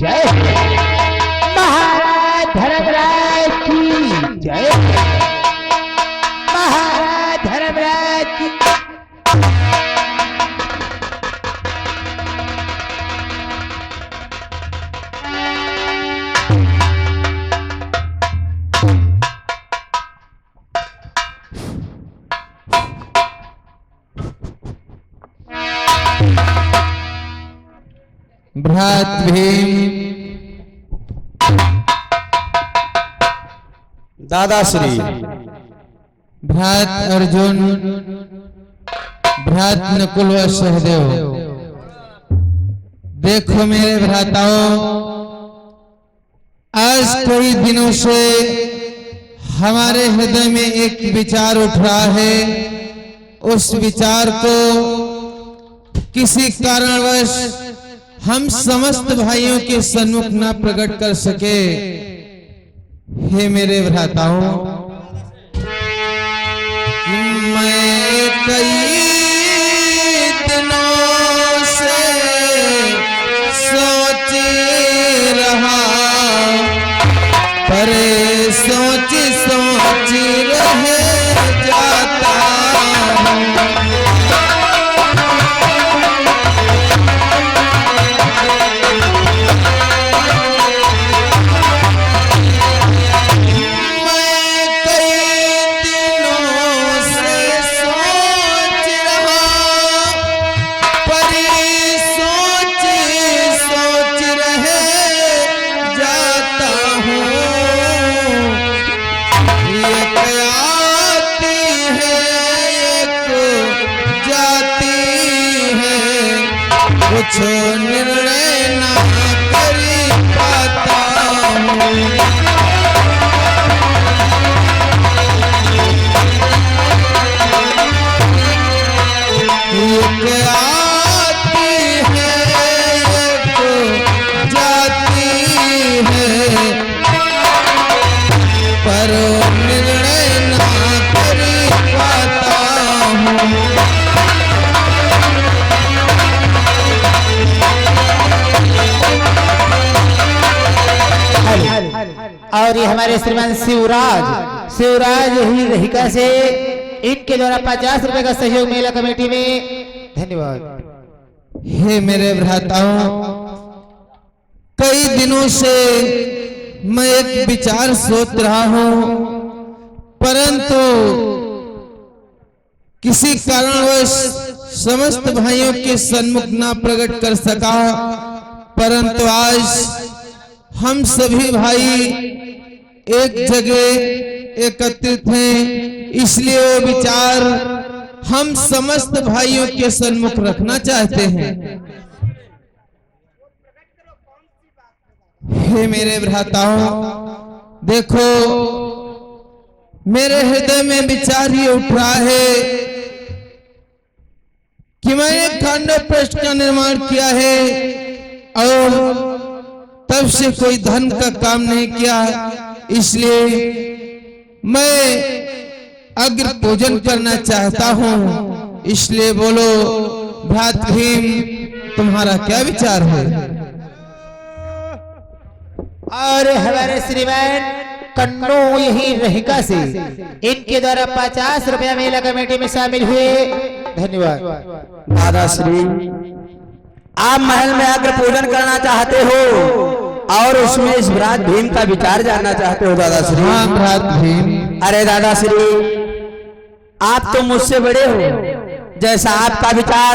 जय, महाराज धर्मराज की जय, महाराज धर्मराज की। भ्रात भीम, दादाश्री, भ्रात अर्जुन, भ्रात नकुल व सहदेव, देखो मेरे भ्राताओं, आज कई दिनों से हमारे हृदय में एक विचार उठ रहा है। उस विचार को किसी कारणवश हम समस्त भाइयों के सन्मुख न प्रकट कर सके। हे मेरे भ्राताओं, मैं कई दिनों से सोच रहा, पर सोच सोच रह जाता हूँ। कुछ निर्णय ना कर पाता हूँ। एक आती है एक जाती है, पर निर्णय ना कर पाता हूँ। और ये हमारे श्रीमान शिवराज ही रहिका से इनके द्वारा 50 रुपए का सहयोग मेला कमेटी में। धन्यवाद। हे मेरे भ्राताओं, कई दिनों से मैं एक विचार सोच रहा हूं, परंतु किसी कारणवश समस्त भाइयों के सन्मुख ना प्रकट कर सका। परंतु आज हम सभी भाई एक जगह एकत्रित हैं, इसलिए वो विचार हम समस्त भाइयों के सन्मुख रखना चाहते हैं। हे मेरे भ्राताओं, देखो मेरे हृदय में विचार ये उठ रहा है कि मैंने खांडव पृष्ठ का निर्माण किया है और तब से कोई धन का काम नहीं किया, इसलिए मैं अग्र पूजन करना चाहता हूं। इसलिए बोलो भ्रात भीम, तुम्हारा क्या विचार है? और हमारे श्रीमान कन्नो यही रहिका से इनके द्वारा 50 रुपया मेला कमेटी में शामिल हुए। धन्यवाद। दादाश्री, आप महल में अग्र पूजन करना चाहते हो और उसमें इस भ्रात भीम का विचार जानना चाहते हो दादाश्री? हाँ भ्रात भीम। अरे दादाश्री, आप तो मुझसे बड़े हो, जैसा आपका विचार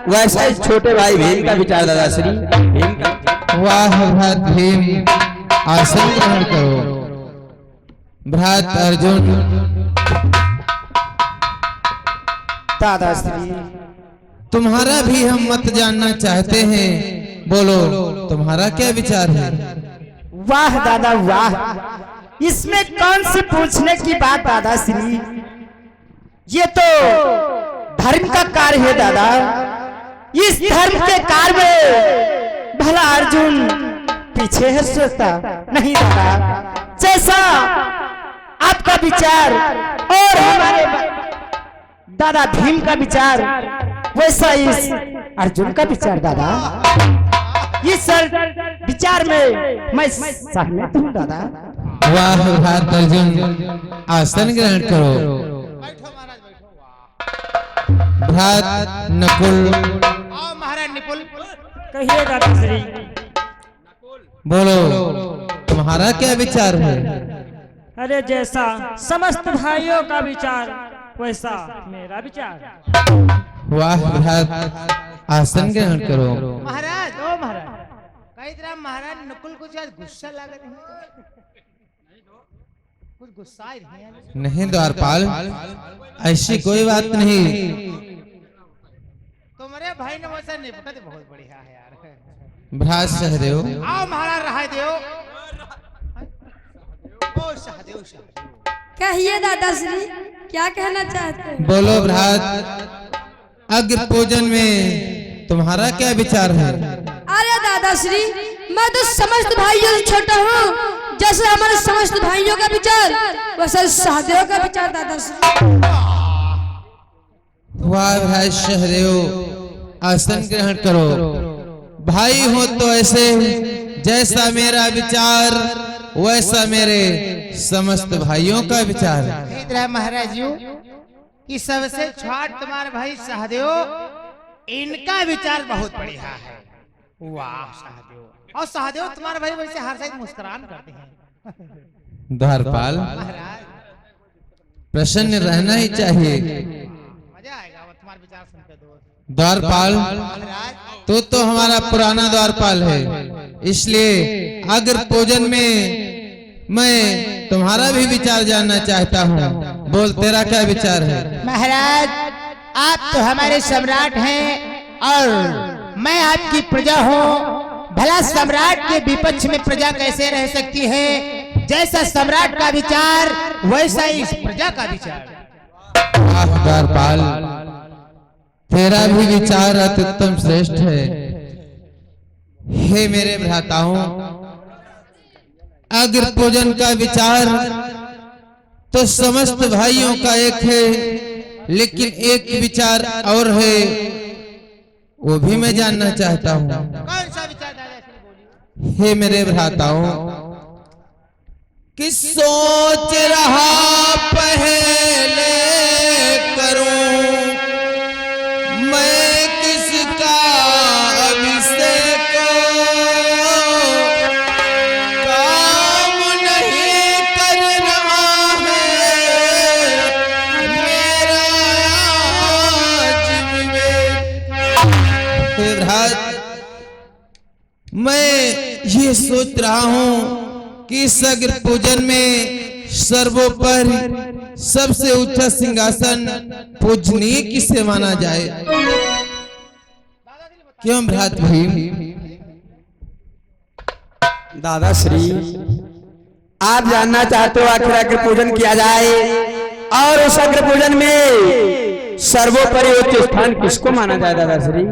वैसा ही छोटे भाई भीम का विचार दादाश्री। भीम का वाह भ्रात भीम, आसन ग्रहण करो। भ्रात अर्जुन। दादाश्री, तुम्हारा भी हम मत जानना चाहते हैं, बोलो तुम्हारा क्या विचार है? वाह दादा वाह, इसमें कौन सी पूछने की बात दादाश्री, ये तो धर्म का कार्य है दादा। इस धर्म के कार्य में भला अर्जुन पीछे है सोचता नहीं दादा। जैसा आपका विचार और हमारे दादा भीम का विचार, वैसा इस अर्जुन का विचार दादा। इस विचार में मैं सहमत हूँ दादा। वाह भ्रात अर्जुन, आसन ग्रहण करो। बैठो महाराज बैठो। भ्रात नकुल, आओ महाराज निपुल। कहिए दादा श्री। बोलो तुम्हारा क्या विचार है? अरे जैसा समस्त भाइयों का विचार वैसा मेरा विचार। वाह भ्रात, आसन ग्रहण करो। महाराज ओ महाराज, कही तरह महाराज नकुल कुछ आज गुस्सा लग रही है, कुछ गुस्सा ही नहीं है। नहीं द्वारपाल, ऐसी कोई बात नहीं। तुम्हारे भाई ने वैसा निपटत बहुत बढ़िया है यार। भ्रात सहदेव, आओ महाराज रहा देव। ओ सहदेव सहदेव। कहिए दादा श्री, क्या कहना चाहते हैं? बोलो भ्रात, अग्र पूजन में तुम्हारा क्या विचार है? अरे दादा श्री, मैं तो समस्त भाइयों से छोटा हूँ। जैसे हमारे समस्त भाइयों का विचार वैसे सहदेव का विचार दादा श्री। वाह भाई सहदेव, आसन ग्रहण करो। भाई हो तो ऐसे, जैसा मेरा विचार वैसा मेरे समस्त भाइयों का विचार है। कही तरह महाराज जी कि सबसे छोट तुम्हारे भाई सहदेव, इनका विचार बहुत बढ़िया है। वाह सहदेव। और सहदेव तुम्हारे भाई वैसे हर साइड मुस्कुरान करते हैं। द्वारपाल, महाराज प्रसन्न रहना ही चाहिए। मजा आएगा वो तुम्हारे विचार सुनकर। दो द्वारपाल, महाराज तो हमारा पुराना द्वारपाल है, इसलिए अग्र पूजन में मैं तुम्हारा भी विचार जानना चाहता हूँ। बोल तेरा क्या विचार है? महाराज, आप तो हमारे सम्राट हैं और मैं आपकी प्रजा हूँ। भला सम्राट के विपक्ष में प्रजा कैसे रह सकती है? जैसा सम्राट का विचार वैसा ही इस प्रजा का विचार। वाह द्वारपाल, तेरा भी विचार अत्युत्तम श्रेष्ठ है। हे मेरे भ्राताओं, अग्र पूजन का विचार तो समस्त भाइयों का एक है, लेकिन एक विचार और है, वो भी मैं जानना चाहता हूँ। कौन सा विचार दादा बोलिए। हे मेरे भ्राताओं, कि सोच रहा पहले करूं मैं किसका अभिषेक, काम नहीं कर रहा है मेरा आज विवेक। हे भ्रात, मैं ये सोच रहा हूँ कि इस अग्र पूजन में सर्वोपरि सबसे ऊंचा सिंहासन पूजनीय किसे माना जाए? क्यों भ्रात भीम? दादा श्री, आप जानना चाहते हो आखिर अग्र पूजन किया जाए और उस अग्र पूजन में सर्वोपरि उच्च स्थान किसको माना जाए दादा श्री?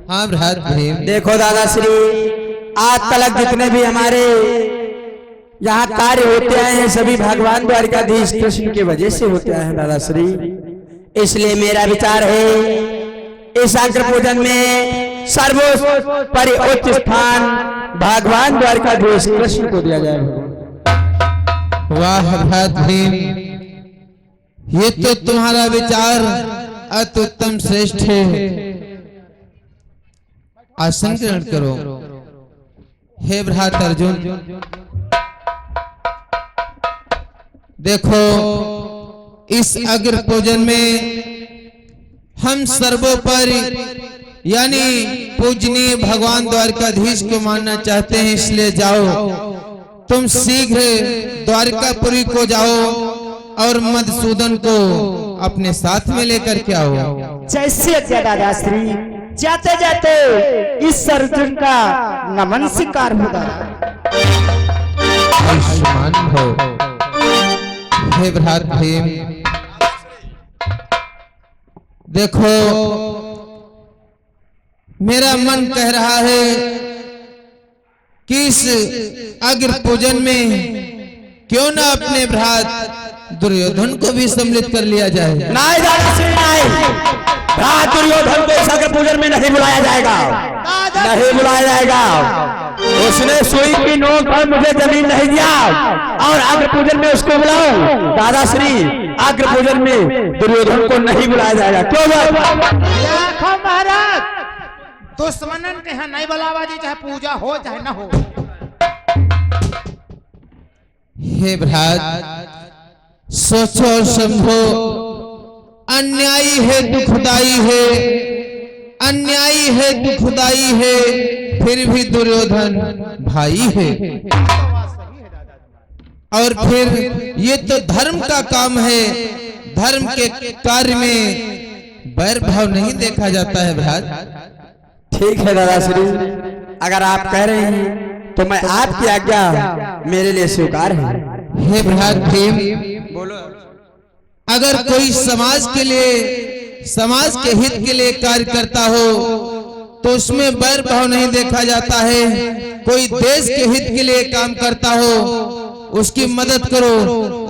हाँ भ्रात भीम। देखो दादा श्री, आज तक जितने भी हमारे यहाँ कार्य होते आए हैं सभी भगवान द्वारिकाधीश कृष्ण की वजह से होते आए हैं दादा श्री। इसलिए मेरा विचार है इस अग्र पूजन में सर्वोपरि उच्च स्थान भगवान द्वारिकाधीश कृष्ण को दिया जाए। वाह भ्रात भीम, ये तो तुम्हारा विचार अत्युत्तम श्रेष्ठ है। आसन ग्रहण करो। हे भ्रात अर्जुन, देखो इस अग्र पूजन में हम सर्वोपरि यानी पूजनीय भगवान द्वारकाधीश को मानना चाहते हैं, इसलिए जाओ तुम शीघ्र द्वारकापुरी को जाओ और मधुसूदन को अपने साथ में लेकर के आओ। जैसे दादा श्री, जाते जाते इस अर्जुन का नमन स्वीकार हो दादा। आयुष्मान हो। हे भ्रात भीम, देखो मेरा मन कह रहा है कि इस अग्र पूजन में क्यों ना अपने भ्रात दुर्योधन को भी सम्मिलित कर लिया जाए। नहीं दादा श्री नहीं, भ्रात दुर्योधन को इस अग्र पूजन में नहीं बुलाया जाएगा, नहीं बुलाया जाएगा। उसने सुई की नोक पर मुझे जमीन नहीं दिया और अग्र पूजन में उसको बुलाओ। दादाश्री अग्र पूजन में दुर्योधन को नहीं बुलाया जाएगा। क्यों देखो महाराज, दुश्मनन के यहाँ नहीं बुलावा जी, चाहे पूजा हो चाहे न हो। हे भ्रात, सोचो और समझो, अन्यायी है, दुखदाई है, अन्यायी है, दुखदाई है, फिर भी दुर्योधन भाई है। और फिर ये तो धर्म का काम है, धर्म के कार्य में बैर भाव नहीं देखा जाता है भ्रात। ठीक है दादाश्री, अगर आप कह रहे हैं तो मैं आपकी आज्ञा मेरे लिए स्वीकार है। हे भ्रात भीम, बोलो। अगर कोई समाज के लिए, समाज के हित के लिए कार्य करता हो तो उसमें बैर भाव नहीं देखा जाता है। कोई देश के हित के लिए काम करता हो उसकी मदद करो,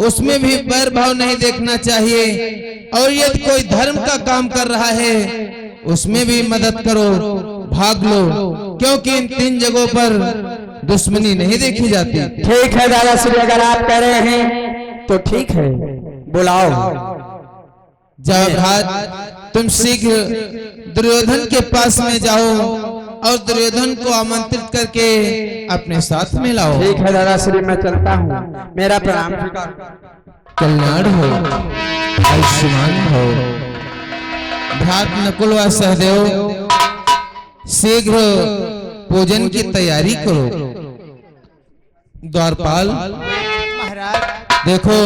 उसमें भी बैर भाव नहीं देखना चाहिए। और यदि कोई धर्म का काम कर रहा है उसमें भी मदद करो, भाग लो, क्योंकि इन तीन जगहों पर दुश्मनी नहीं देखी जाती। ठीक है दादाश्री, अगर आप कह रहे हैं तो ठीक है, बुलाओ। जाओ भ्रात, तुम शीघ्र दुर्योधन के पास में जाओ और दुर्योधन को आमंत्रित करके अपने साथ में लाओ। ठीक है दादाश्री, मैं चलता हूँ। मेरा प्रणाम। कल्याण हो, आयुष्मान हो। भ्रात नकुल व सहदेव, शीघ्र पूजन की तैयारी करो। द्वारपाल, महाराज देखो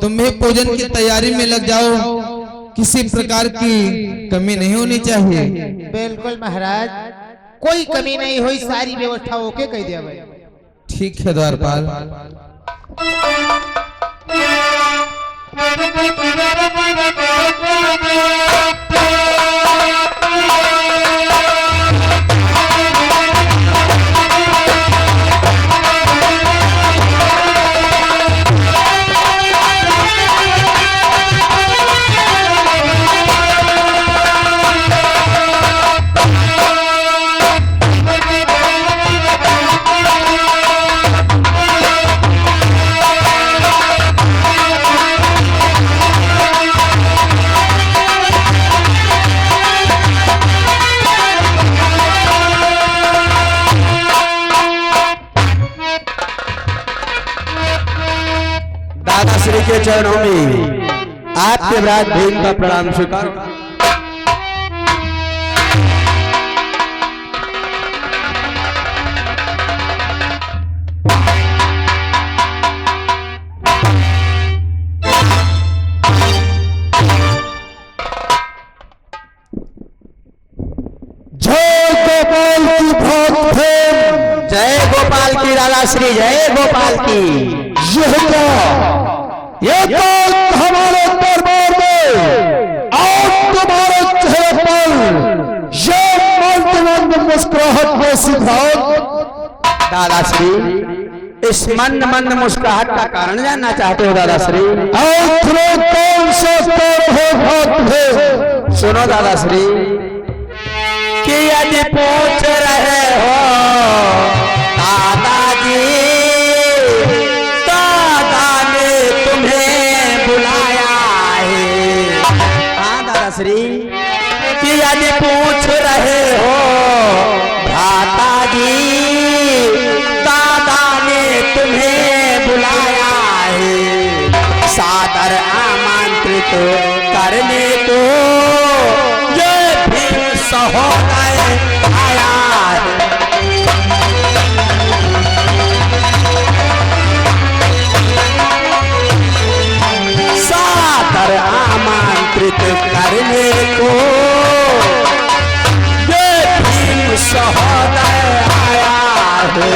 तुम भी पूजन की तैयारी में लग जाओ, किसी प्रकार की कमी नहीं होनी चाहिए। बिल्कुल महाराज, कोई कमी नहीं हुई, सारी व्यवस्था ओके कह दिया भाई। ठीक है द्वारपाल। दादाश्री के चरणों में आपके भ्रात भीम का प्रणाम स्वीकार। जय गोपाल की दादाश्री, जय गोपाल की। ये काल हमारे दरबार में और तुम्हारे चेहरे पर ये मंद मुस्कुराहट में सिद्धार्थ। दादाश्री, इस मंद मंद मुस्कुराहट का कारण जानना चाहते हो दादाश्री? आखिर कौन सा भक्त है? सुनो दादाश्री, कि यदि पूछ रहे हो दादाजी, दादा ने तुम्हें बुलाया है। हाँ दादाश्री, कि यदि पूछ रहे हो भ्राता जी, दादा ने तुम्हें बुलाया है सादर आमंत्रित करने को, ये भीम सहोदय आया है। सादर आमंत्रित करने को ये भीम सहोदय आया है।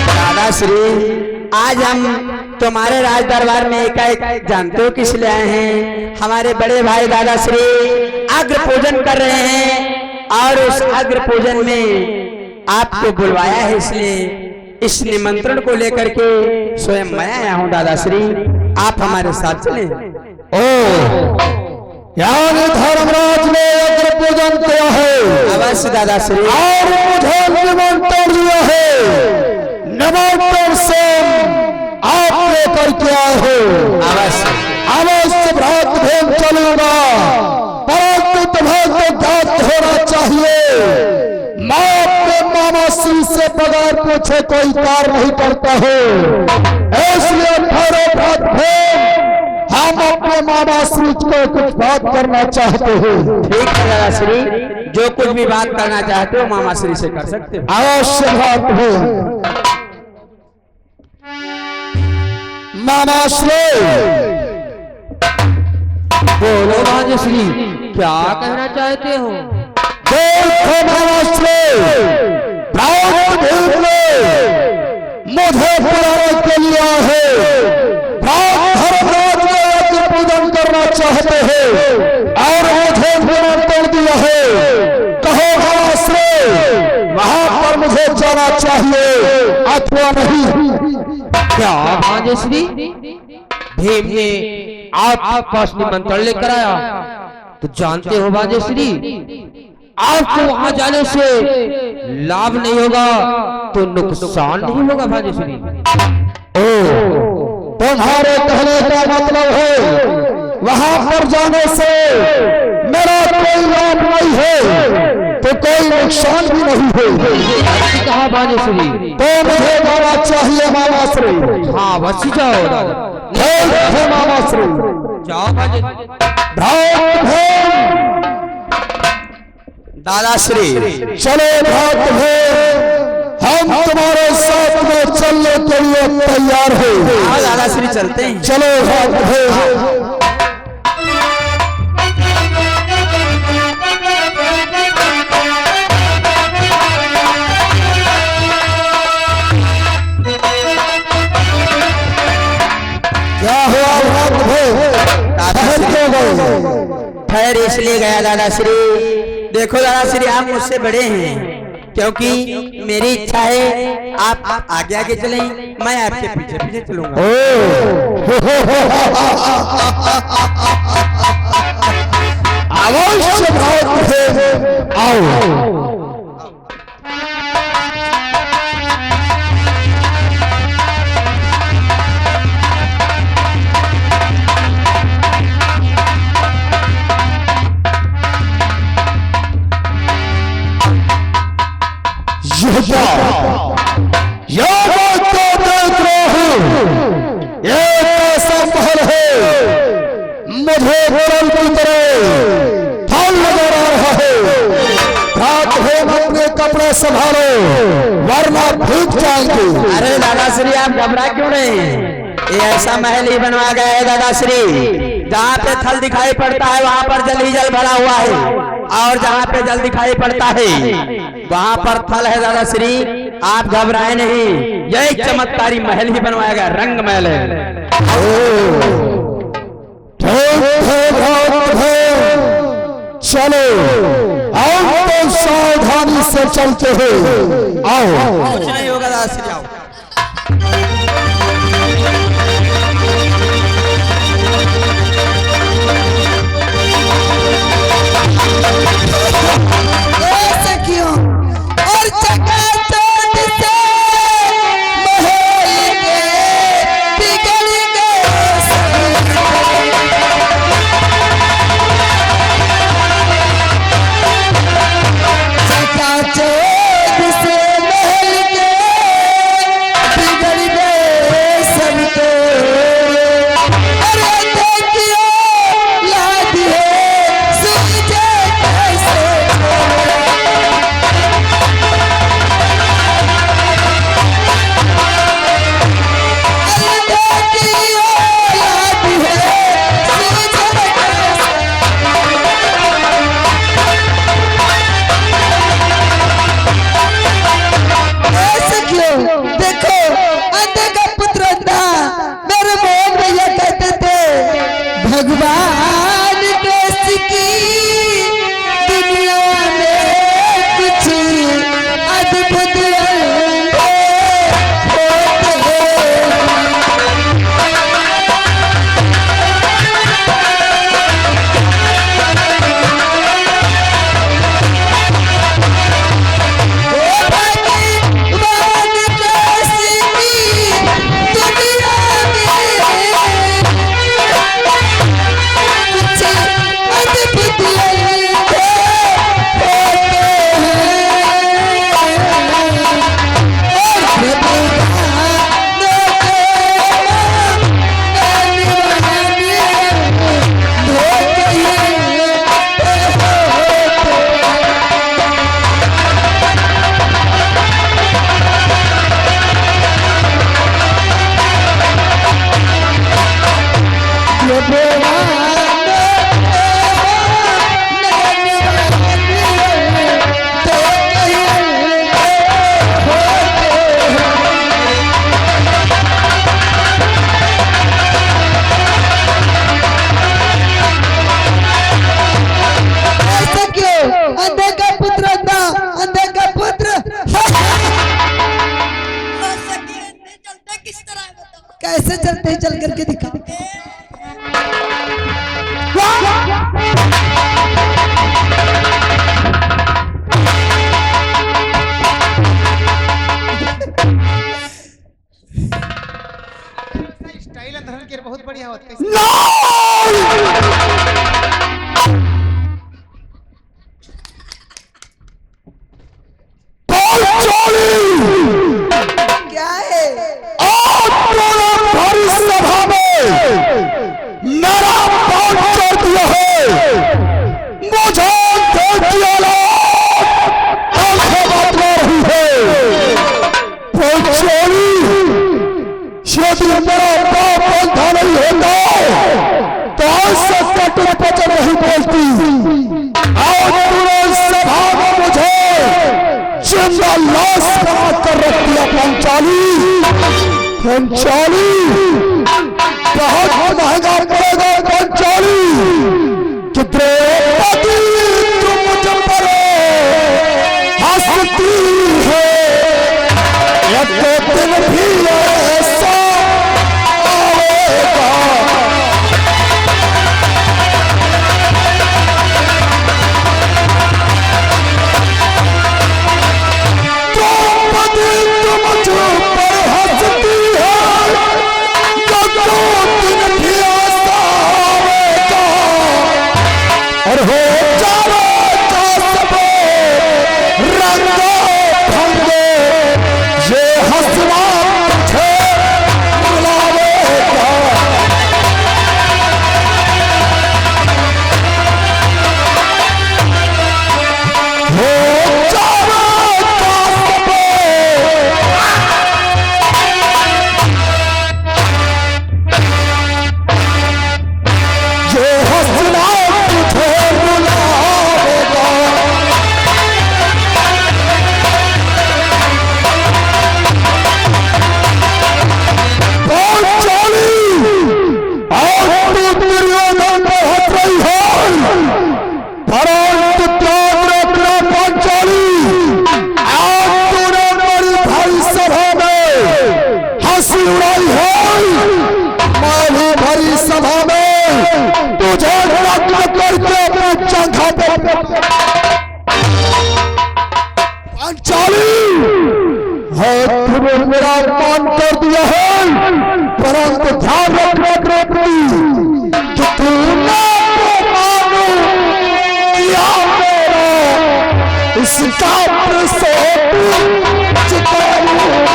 दादाश्री, आज हम तुम्हारे राज दरबार में एकाएक जानते हो किस लिए आए हैं? हमारे बड़े भाई दादाश्री अग्र पूजन कर रहे हैं और उस अग्र पूजन में आपको बुलवाया है, इसलिए इस निमंत्रण को लेकर के स्वयं मैं आया हूँ दादाश्री, आप हमारे साथ चले। यानी धर्मराज ने अग्र पूजन किया है, अवश्य दादाश्री, और मुझे निमंत्रण दिया है। निमंत्रण से आप लेकर के आए हो। अवश्य अवश्य भ्रात भेद चलूंगा, परंतु तुम्हें तो ज्ञात होना चाहिए मैं अपने मामा श्री से बगैर पूछे कोई कार्य नहीं करता हूँ। इसलिए ठहरो भ्रात भेद, हम अपने मामा श्री को कुछ बात करना चाहते हैं। ठीक है दादाश्री, जो कुछ भी बात करना चाहते हो मामा श्री से कर सकते हो। अवश्य भ्रात भेद। मामा श्री बोलो राजश्री, क्या कहना चाहते हो? देखो मामा श्री, भ्रात भेद ने मुझे बुलाने के लिए है। भ्रात धर्मराज ने अग्नि पूजन करना चाहते हैं और मुझे निमंत्रण दिया है। कहो मामा श्री, वहां पर मुझे जाना चाहिए अथवा नहीं? क्या राजश्री, भीम ने आपके पास निमंत्रण लेकर आया तो जानते हो राजश्री, आपको वहां जाने से लाभ नहीं होगा तो नुकसान नहीं होगा राजश्री। तुम्हारे कहने का मतलब है वहां पर जाने से मेरा कोई लाभ नहीं है तो कोई नुकसान भी नहीं है। कहा राजश्री, तो मुझे जाना चाहिए मामा श्री। हाँ बस जाओ ठीक है मामा श्री, जाओ राजश्री। भ्रात भेद, दादाश्री चलो भ्रात भेद, हम तुम्हारे साथ में चलने के लिए तैयार हैं। हाँ दादाश्री, चलते हैं। चलो भ्रात भेद। क्या हुआ भ्रात भेद? ठहर इसलिए गया दादाश्री, देखो दादाश्री, आप मुझसे बड़े हैं, क्योंकि मेरी इच्छा है आप आगे आगे चलें, मैं आपके पीछे पीछे चलूंगा। अवश्य भ्रात भेद, आओ। यह मैं तो देख रहा हूँ, एक ऐसा महल है, मुझे गोरल की तरह फल नजर आ रहा है। भ्रात भेद, अपने कपड़े संभालो वरना भूख जाएंगे। अरे दादाश्री, आप घबरा क्यों रहे हैं? ये ऐसा महल ही बनवा गया है दादाश्री, जहाँ पे थल दिखाई पड़ता है वहाँ पर जल ही जल भरा हुआ है, और जहाँ पे जल दिखाई पड़ता है वहाँ पर थल है दादाश्री। आप घबराए नहीं, यह एक चमत्कारी महल ही बनवाया गया, रंग महल है। ठीक है भ्रात भेद, चलो हम तो सावधानी से चलते हैं। आओ। कुछ नहीं होगा दादाश्री, आओ। और चकाचौंध से महल के बिगड़ गए चकाचौंध से महल के बिगड़ गए पंचाली बहुत महंगा पड़ेगा पंचाली कि द्रौपदी तुम मुझ पर हंसती है एक दिन भी ऐसा आएगा मेरा अपमान कर दिया है परंतु ध्यान रखना द्रौपदी कि तूने मानो किया मेरा इसका प्रसव चिताऊंगा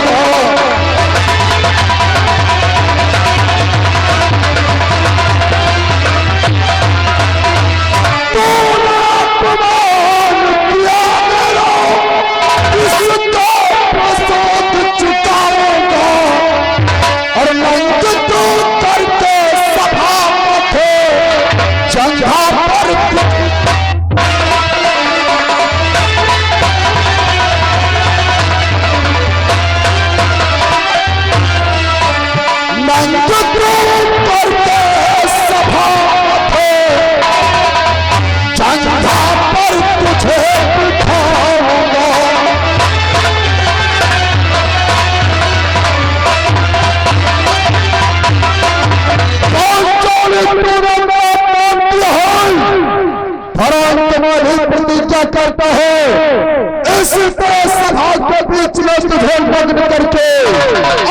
करता है इसी तरह सभा के बीच में तुझे मग्न करके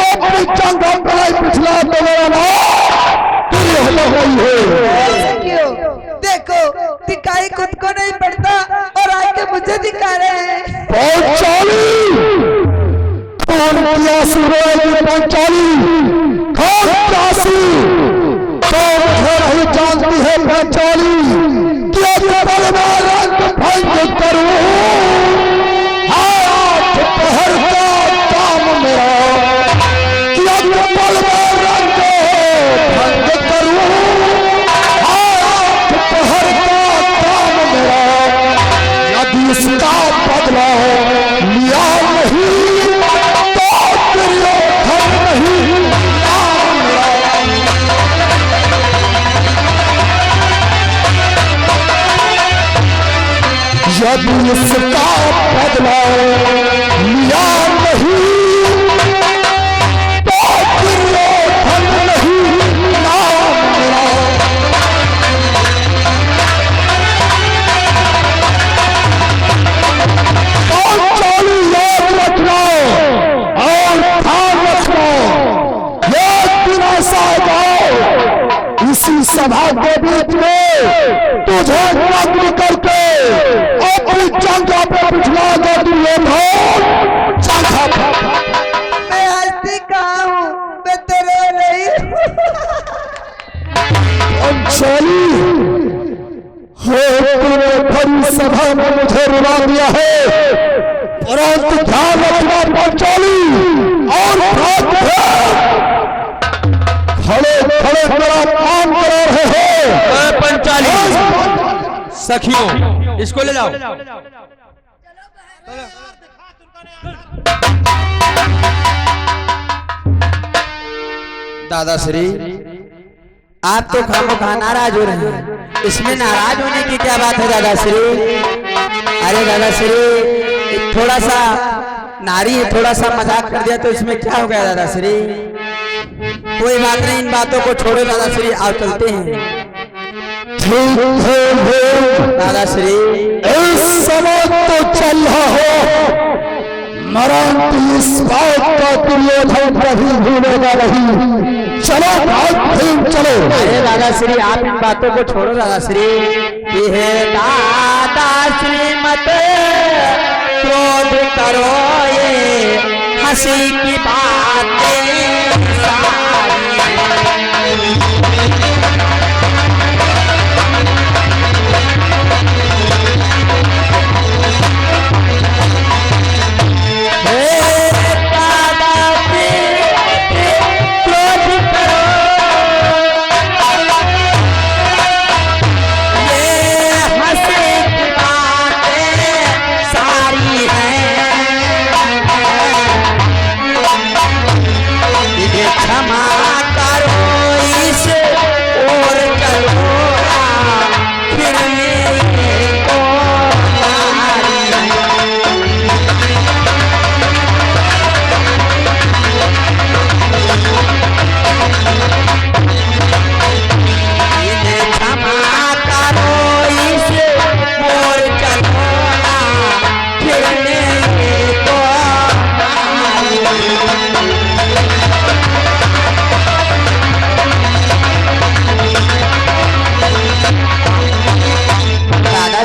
अपनी चंगा बनाई पिछला तो मेरा नाम क्यों? देखो दिखाई खुद को नहीं पड़ता और आके मुझे दिखा रहे हैं। पंचाली पंचाली कौन काशी तो मुझे नहीं जानती है पंचाली भंग करूं हाथ पहर का काम मेरा क्या पल में रंग भंग करूं हाथ पहर का काम मेरा यदि इसका बदला लिया नहीं तो दुर्योधन नहीं यदि इसका बदला लिया नहीं तो दुर्योधन नहीं नाम मेरा पंचाली याद रखना और ध्यान रखना एक दिन ऐसा आएगा इसी सभा के बीच में तुझे नग्न करके अपनी चंगा पे बिठला दे दुर्योधन चंगा मैं हंसती कहाँ हूँ, मैं तो रो रही हूँ। पंचाली हो तूने भरी सभा में मुझे रुला दिया है परंतु ध्यान रखना पंचाली और खड़े खड़े मेरा काम करा रहे हो पंचाली सखियों इसको ले जाओ दादाश्री आप तो खामोखा नाराज हो रहे हैं, इसमें नाराज होने की क्या बात है दादाश्री? अरे दादाश्री थोड़ा सा नारी है, थोड़ा सा मजाक कर दिया तो इसमें क्या हो गया दादाश्री? कोई बात नहीं, इन बातों को छोड़ो दादाश्री, आओ चलते हैं। दादाश्री इस समय तो चल रहा हो, मरण इस बात का दुर्योधन कभी भूलेगा नहीं। चलो भाग भीम चलो। अरे दादाश्री आप इन बातों को छोड़ो दादाश्री। ये दादाश्री मत क्रोध करो, ये हंसी की बातें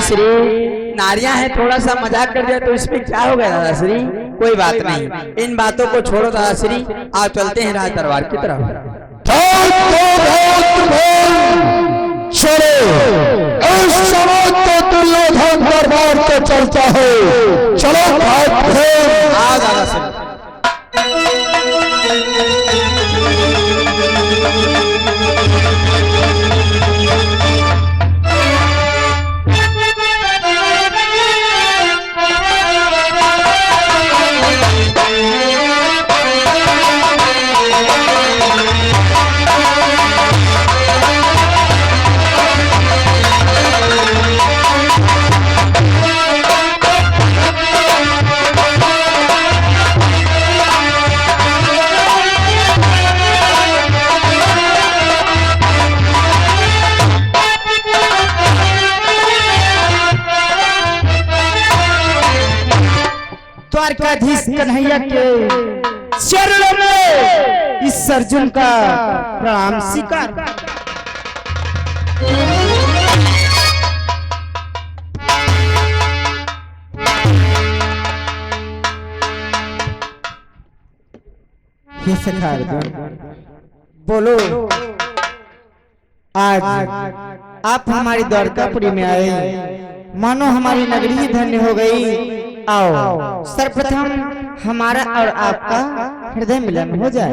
सारी। नारियां हैं, थोड़ा सा मजाक कर दिया तो इसमें क्या हो गया दादाश्री? कोई बात नहीं, इन बातों को छोड़ो दादाश्री, आप चलते हैं राज दरबार की तरफ। चलो इस समय तो दुर्योधन दरबार को चलता है। चलो भाग भीम। आओ दादाश्री। द्वारकाधीश कन्हैया के चरणों में इस अर्जुन का प्रणाम स्वीकार। हे सखा अर्जुन, बोलो आज आप हमारी द्वारकापुरी में आए, मानो हमारी नगरी ही धन्य हो गई। आओ सर्वप्रथम हमारा और आपका हृदय मिलन हो जाए।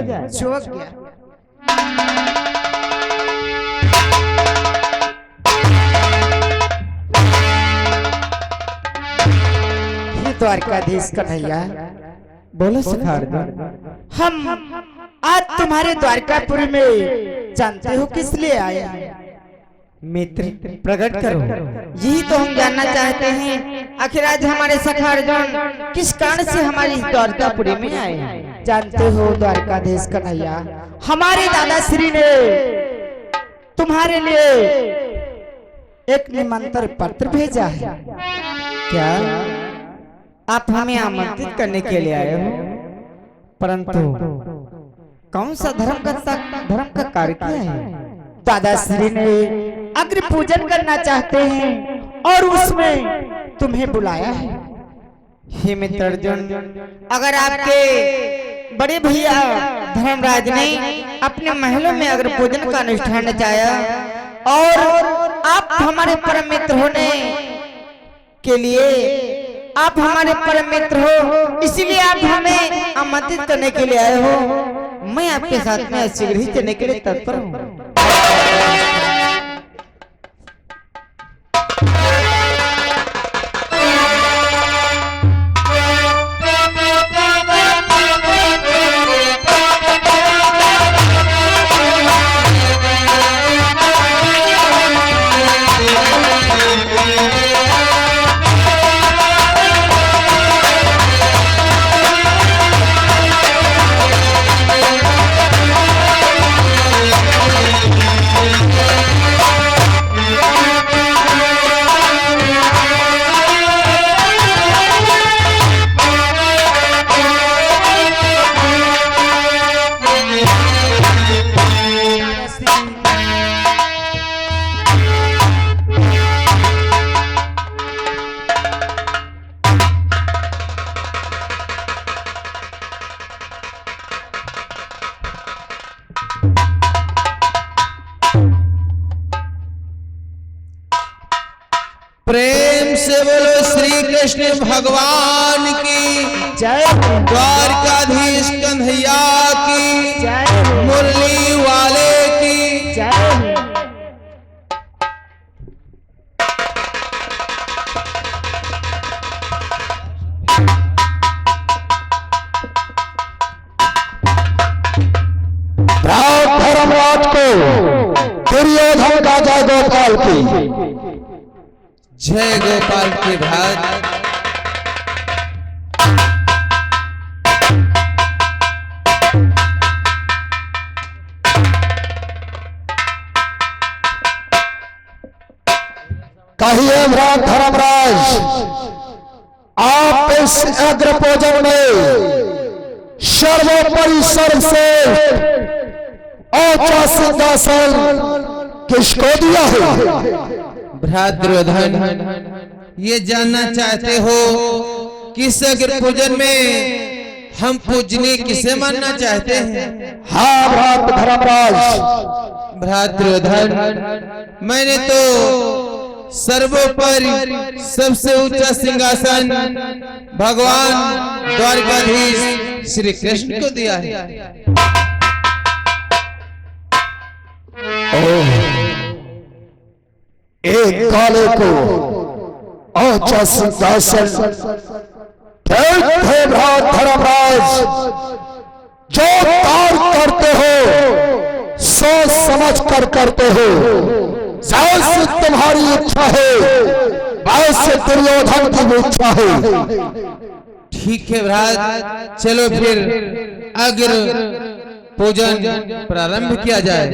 हे द्वारकाधीश कन्हैया, बोलो सखा अर्जुन, हम आज तुम्हारे द्वारकापुरी में जानते हो किस लिए आए हैं? मित्र प्रकट करो, यही तो हम जानना चाहते हैं। आखिर आज हमारे सखा अर्जुन किस कारण से हमारी द्वारकापुरी में आए? जानते हो द्वारकाधीश कन्हैया, हमारे दादा श्री ने तुम्हारे लिए एक निमंत्रण पत्र भेजा है। क्या आप हमें आमंत्रित करने के लिए आए हो? परंतु कौन सा धर्म का कार्य किया है? दादाश्री ने अग्नि पूजन करना चाहते हैं और उसमें तुम्हें बुलाया है। हे मित्र अर्जुन, अगर आपके बड़े भैया धर्मराज ने अपने महलों में अग्नि पूजन का अनुष्ठान चाहा और आप हमारे परम मित्र होने के लिए, आप हमारे परम मित्र हो, इसीलिए आप हमें आमंत्रित करने के लिए आए हो। मैं आपके साथ में शीघ्र ही चलने के लिए तत्पर हूँ। प्रेम से बोलो श्री कृष्ण भगवान की जय द्वारकाधीश कन्हैया की जय मुरली वाले की जय धर्मराज को दुर्योधन का जय गोपाल की जय गोपाल के भाग। कहिए भ्रात धर्मराज, आप इस अग्र पूजन में सर्वोपरि सर्वश्रेष्ठ ऊंचा सिंहासन किसको दिया है? भ्रातृधन, ये जानना चाहते हो किस अग्र पूजन में हम पूजनीय किसे मानना चाहते हैं? हाँ भ्रात धर्मराज। भ्रातृधन, मैंने तो सर्वोपरि सबसे ऊंचा सिंहासन भगवान द्वारकाधीश श्री कृष्ण को दिया है। एक काले को ऊंचा सिंहासन थे भ्रात धर्मराज, जो कार्य करते हो सोच समझ कर करते हो। जैसे तुम्हारी इच्छा है वैसे दुर्योधन की भी इच्छा है। ठीक है भ्रात, चलो फिर अग्र पूजन प्रारंभ किया जाए।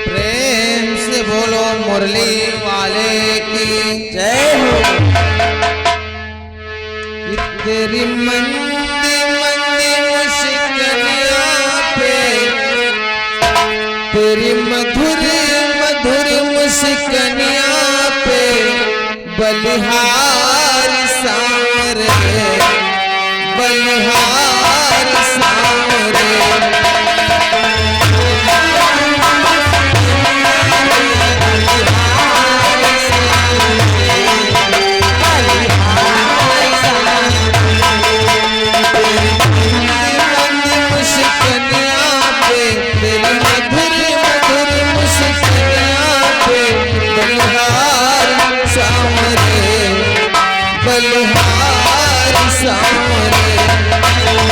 प्रेम से बोलो मुरली वाले की जय हो। तेरी मंदी मंदी मुस्कानिया पे, तेरी मधुर मधुर मुस्कानिया पे बलिहार सांवरे, बलिहार सांवरे। बलिहार सांवरे।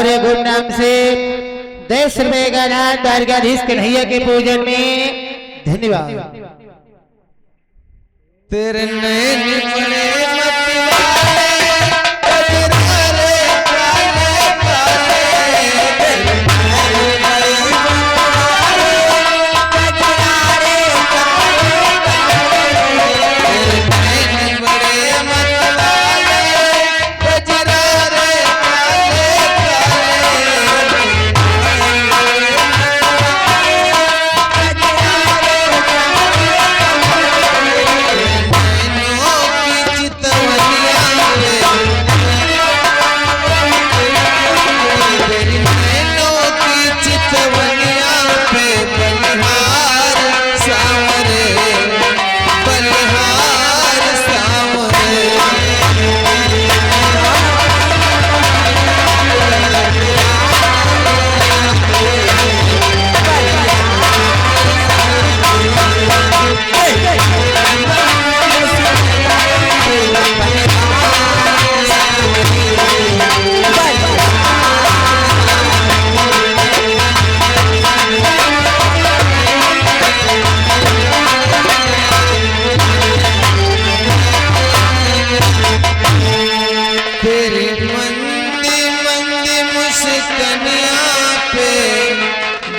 गौरे गुमनाम से 10 रुपए का दान द्वारकाधीश कन्हैया के पूजन में। धन्यवाद। तेरे नैन बड़े मतवाले, कजरारे काले काले, तेरे नैन बड़े मतवाले, कजरारे काले काले, तेरे नैन बड़े मतवाले, कजरारे काले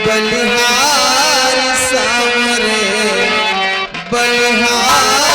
बलिहार सांवरे, बलिहार